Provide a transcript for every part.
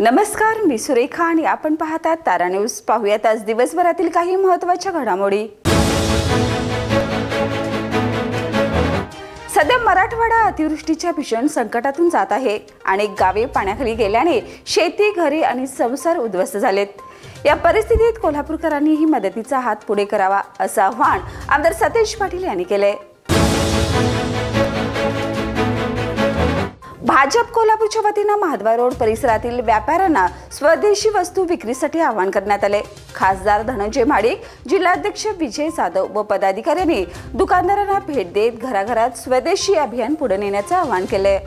नमस्कार, मी सुरेखा आणि आपण पाहतात तारा न्यूज। पाहूयात आज दिवसभरातील काही महत्त्वाच्या घडामोडी। सध्या मराठवाडा अतिवृष्टीच्या भीषण संकटातून जात आहे। अनेक गावे पाण्याखाली गेल्याने शेती, घरे आणि संसार उद्ध्वस्त झालेत। या परिस्थितीत कोल्हापूरकरांनी ही मदतीचा हात पुढे करावा असं आवाहन आमदार सतेज पाटील यांनी केले। भाजप कोल्हापूरच्या वतीने महाद्वार रोड परिसरातील व्यापाऱ्यांना स्वदेशी वस्तू विक्रीसाठी आवाहन करण्यात आले। खासदार धनंजय महाडिक, जिल्हाध्यक्ष विजय जाधव व पदाधिकाऱ्यांनी दुकानदारांना भेट देत घराघरात स्वदेशी अभियान पुढे नेण्याचे आवाहन केले।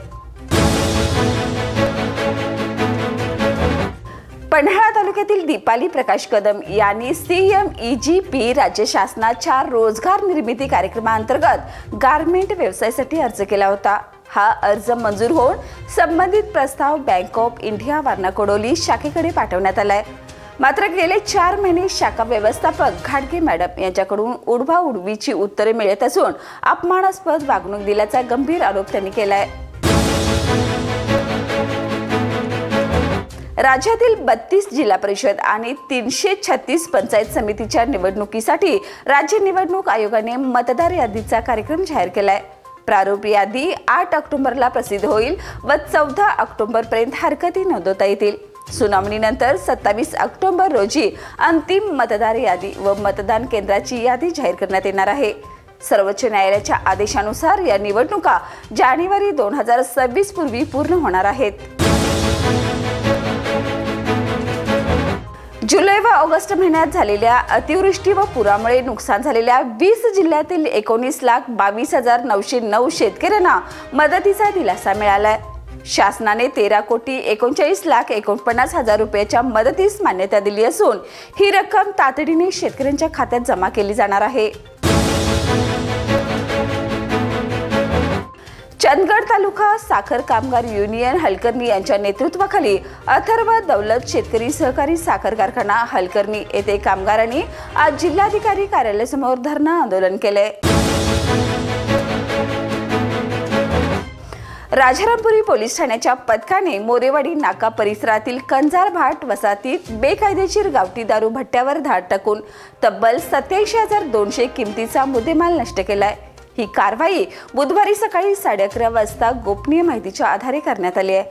पन्हाळा तालुक्यातील दीपाली प्रकाश कदम यांनी CMEGP राज्य शासनाच्या रोजगार निर्मिती कार्यक्रमाअंतर्गत गारमेंट व्यवसायासाठी अर्ज केला होता। हा अर्ज मंजूर होऊन संबंधित प्रस्ताव bank of India Warna Kodoli शाखेकडे पाठवण्यात आलाय। मात्र गेले 4 महिने शाखा व्यवस्थापक घाटगे मॅडम यांच्याकडून उडवाउडवीची उत्तरे मिळत असून अपमानास्पद वागणूक दिल्याचा गंभीर आरोप त्यांनी केलाय। राज्यातील 32 जिल्हा परिषद आणि 336 पंचायत समितीच्या निवडणुकीसाठी राज्य निवडणूक आयोगाने मतदार यादीचा कार्यक्रम जाहीर केलाय। प्रारूप यादी 8 ऑक्टोबरला प्रसिद्ध होईल व 14 ऑक्टोबरपर्यंत हरकती नोंदवता येतील। सुनावणीनंतर 27 ऑक्टोबर रोजी अंतिम मतदार यादी व मतदान केंद्राची यादी जाहीर करण्यात येणार आहे। सर्वोच्च न्यायालयाच्या आदेशानुसार या निवडणुका जानेवारी 2026 पूर्वी पूर्ण होणार आहेत। जुलै व ऑगस्ट महिन्यात झालेल्या अतिवृष्टी व पुरामुळे नुकसान झालेल्या 20 जिल्ह्यातील 19,22,909 शेतकऱ्यांना मदतीचा दिलासा मिळालाय। शासनाने 13,39,49,000 रुपयाच्या मदतीस मान्यता दिली असून ही रक्कम तातडीने शेतकऱ्यांच्या खात्यात जमा केली जाणार आहे। चंदगड तालुका साखर कामगार युनियन हलकर्णी यांच्या नेतृत्वाखाली अथर्व दौलत शेतकरी सहकारी साखर कारखाना हलकर्णी येथे कामगारांनी आज जिल्हाधिकारी कार्यालयासमोर धरणं आंदोलन केले। राजारामपुरी पोलीस ठाण्याच्या पथकाने मोरेवाडी नाका परिसरातील कंजार भाट वसाहतीत बेकायदेशीर गावठी दारू भट्ट्यावर धाड टाकून तब्बल 87,200 किमतीचा मुद्देमाल नष्ट केलाय। ही कारवाई बुधवारी सकाळी 11:30 वाजता गोपनीय माहितीच्या आधारे करण्यात आली आहे।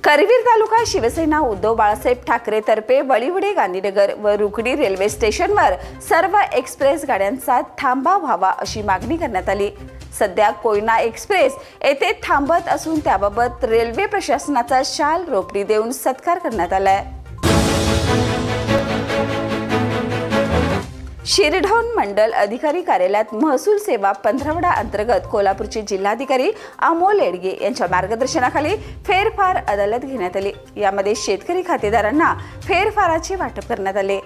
करवीर तालुका शिवसेना उद्धव बाळासाहेब ठाकरे तर्फे वळीवडे गांधीनगर व रुकडी रेल्वे स्टेशनवर सर्व एक्सप्रेस गाड्यांचा थांबा व्हावा अशी मागणी करण्यात आली। सध्या कोयना एक्सप्रेस येथे थांबत असून त्याबाबत रेल्वे प्रशासनाचा शाल रोपडी देऊन सत्कार करण्यात आलाय। शिरढोण मंडल अधिकारी कार्यालयात महसूल सेवा 15वडा अंतर्गत कोल्हापूरचे जिल्हाधिकारी अमोल येडगे यांच्या मार्गदर्शनाखाली फेरफार अदालत घेण्यात आली। यामध्ये शेतकरी खातेदारांना फेरफाराचे वाटप करण्यात आले।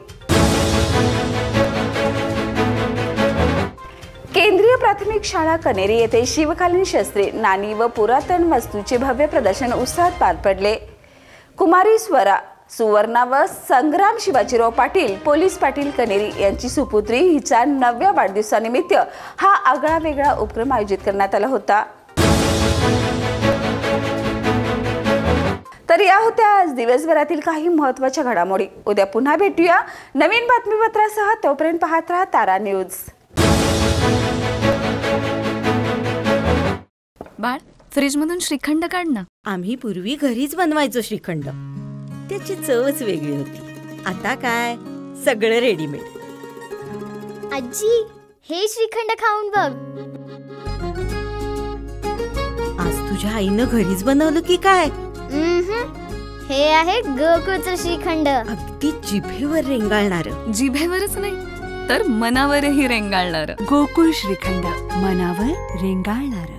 केंद्रीय प्राथमिक शाळा कनेरी येथे शिवकालीन शस्त्रे, नाणी व पुरातन वस्तूंचे भव्य प्रदर्शन उत्साहात पार पडले। कुमारी स्वरा सुवर्णा व संग्राम शिवाजीराव पाटील पोलीस पाटील कनेरी यांची सुपुत्री हिच्या 9व्या वाढदिवसानिमित्त हा आगळा वेगळा उपक्रम आयोजित करण्यात आला होता। तर या होत्या आज दिवसभरातील काही महत्त्वाच्या घडामोडी। उद्या पुन्हा भेटूया नवीन बातमीपत्रासह। तोपर्यंत पाहत रहा तारा न्यूज। बाळ, फ्रीज मधून श्रीखंड काढ ना। आम्ही पूर्वी घरीच बनवायचो श्रीखंड, त्याची चवच वेगळी होती। आता काय सगळं रेडीमेड। आजी, हे श्रीखंड खाऊन बघ। आज तुझ्या आईनं घरीच बनवलं की काय? हे आहे गोकुळचं श्रीखंड। अगदी जिभेवर रेंगाळणार। जिभेवरच नाही तर मनावरही रेंगाळणार। गोकुळ श्रीखंड, मनावर रेंगाळणार।